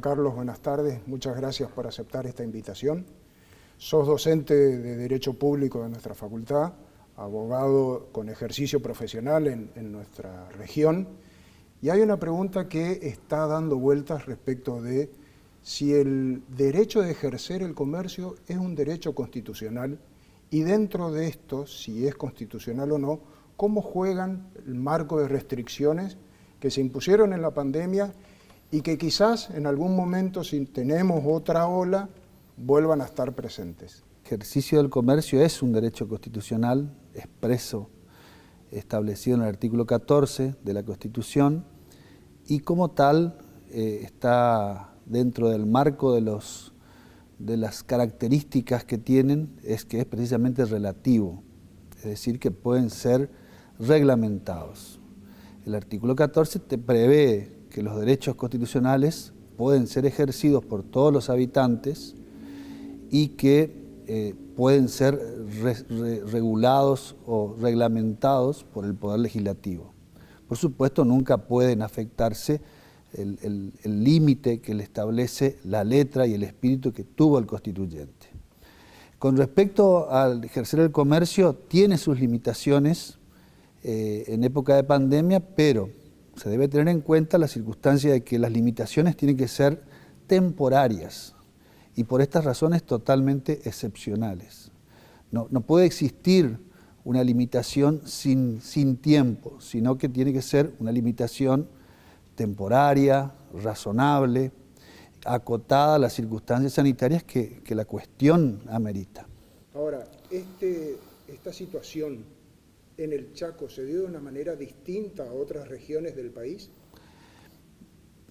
Carlos, buenas tardes. Muchas gracias por aceptar esta invitación. Sos docente de Derecho Público de nuestra facultad, abogado con ejercicio profesional en nuestra región, y hay una pregunta que está dando vueltas respecto de si el derecho de ejercer el comercio es un derecho constitucional, y dentro de esto, si es constitucional o no, cómo juegan el marco de restricciones que se impusieron en la pandemia y que quizás en algún momento, si tenemos otra ola, vuelvan a estar presentes. El ejercicio del comercio es un derecho constitucional expreso, establecido en el artículo 14 de la Constitución, y como tal está dentro del marco de las características que tienen, es que es precisamente relativo, es decir, que pueden ser reglamentados. El artículo 14 te prevé que los derechos constitucionales pueden ser ejercidos por todos los habitantes y que pueden ser regulados o reglamentados por el Poder Legislativo. Por supuesto, nunca pueden afectarse el límite que le establece la letra y el espíritu que tuvo el constituyente. Con respecto al ejercer el comercio, tiene sus limitaciones en época de pandemia, pero se debe tener en cuenta la circunstancia de que las limitaciones tienen que ser temporarias y por estas razones totalmente excepcionales. No puede existir una limitación sin tiempo, sino que tiene que ser una limitación temporaria, razonable, acotada a las circunstancias sanitarias que la cuestión amerita. Ahora, esta situación en el Chaco se dio de una manera distinta a otras regiones del país.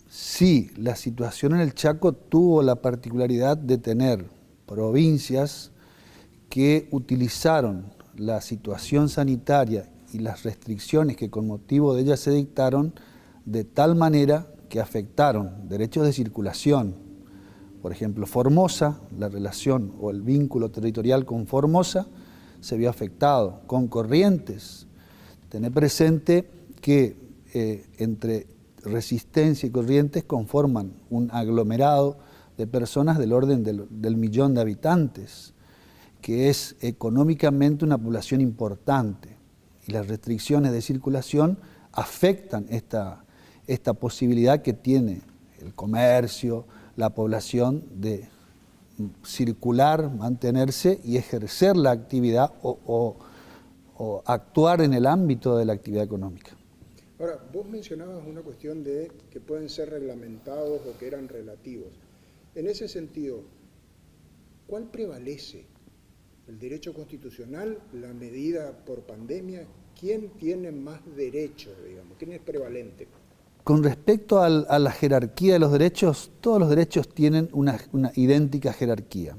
Sí, la situación en el Chaco tuvo la particularidad de tener provincias que utilizaron la situación sanitaria y las restricciones que con motivo de ellas se dictaron de tal manera que afectaron derechos de circulación. Por ejemplo, Formosa, la relación o el vínculo territorial con Formosa se vio afectado. Con Corrientes, tener presente que entre Resistencia y Corrientes conforman un aglomerado de personas del orden del millón de habitantes, que es económicamente una población importante, y las restricciones de circulación afectan esta posibilidad que tiene el comercio, la población de circular, mantenerse y ejercer la actividad o actuar en el ámbito de la actividad económica. Ahora, vos mencionabas una cuestión de que pueden ser reglamentados o que eran relativos. En ese sentido, ¿cuál prevalece? ¿El derecho constitucional, la medida por pandemia? ¿Quién tiene más derechos, digamos? ¿Quién es prevalente? Con respecto a la jerarquía de los derechos, todos los derechos tienen una idéntica jerarquía.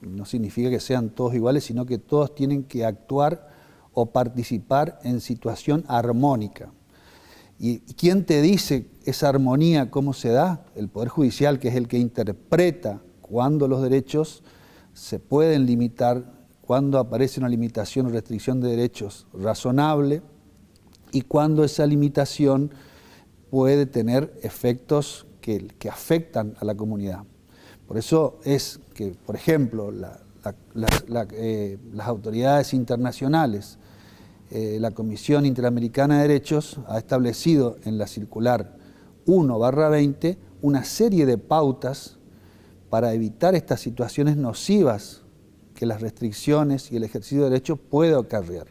No significa que sean todos iguales, sino que todos tienen que actuar o participar en situación armónica. ¿Y quién te dice esa armonía, cómo se da? El Poder Judicial, que es el que interpreta cuándo los derechos se pueden limitar, cuándo aparece una limitación o restricción de derechos razonable y cuándo esa limitación puede tener efectos que afectan a la comunidad. Por eso es que, por ejemplo, las autoridades internacionales, la Comisión Interamericana de Derechos ha establecido en la circular 1/20 una serie de pautas para evitar estas situaciones nocivas que las restricciones y el ejercicio de derechos puede acarrear,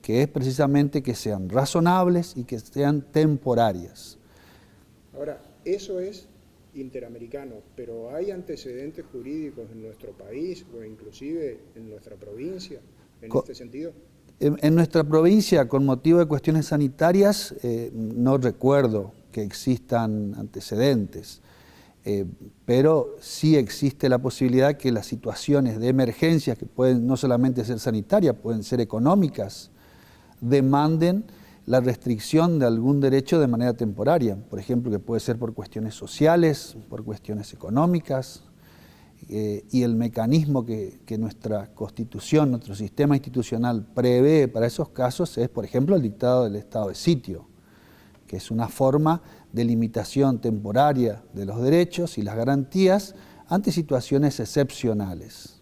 que es precisamente que sean razonables y que sean temporarias. Ahora, eso es interamericano, pero ¿hay antecedentes jurídicos en nuestro país o inclusive en nuestra provincia en este sentido? En nuestra provincia, con motivo de cuestiones sanitarias, no recuerdo que existan antecedentes, pero sí existe la posibilidad que las situaciones de emergencia, que pueden no solamente ser sanitarias, pueden ser económicas, demanden la restricción de algún derecho de manera temporaria, por ejemplo, que puede ser por cuestiones sociales, por cuestiones económicas, y el mecanismo que nuestra Constitución, nuestro sistema institucional prevé para esos casos es, por ejemplo, el dictado del estado de sitio, que es una forma de limitación temporaria de los derechos y las garantías ante situaciones excepcionales.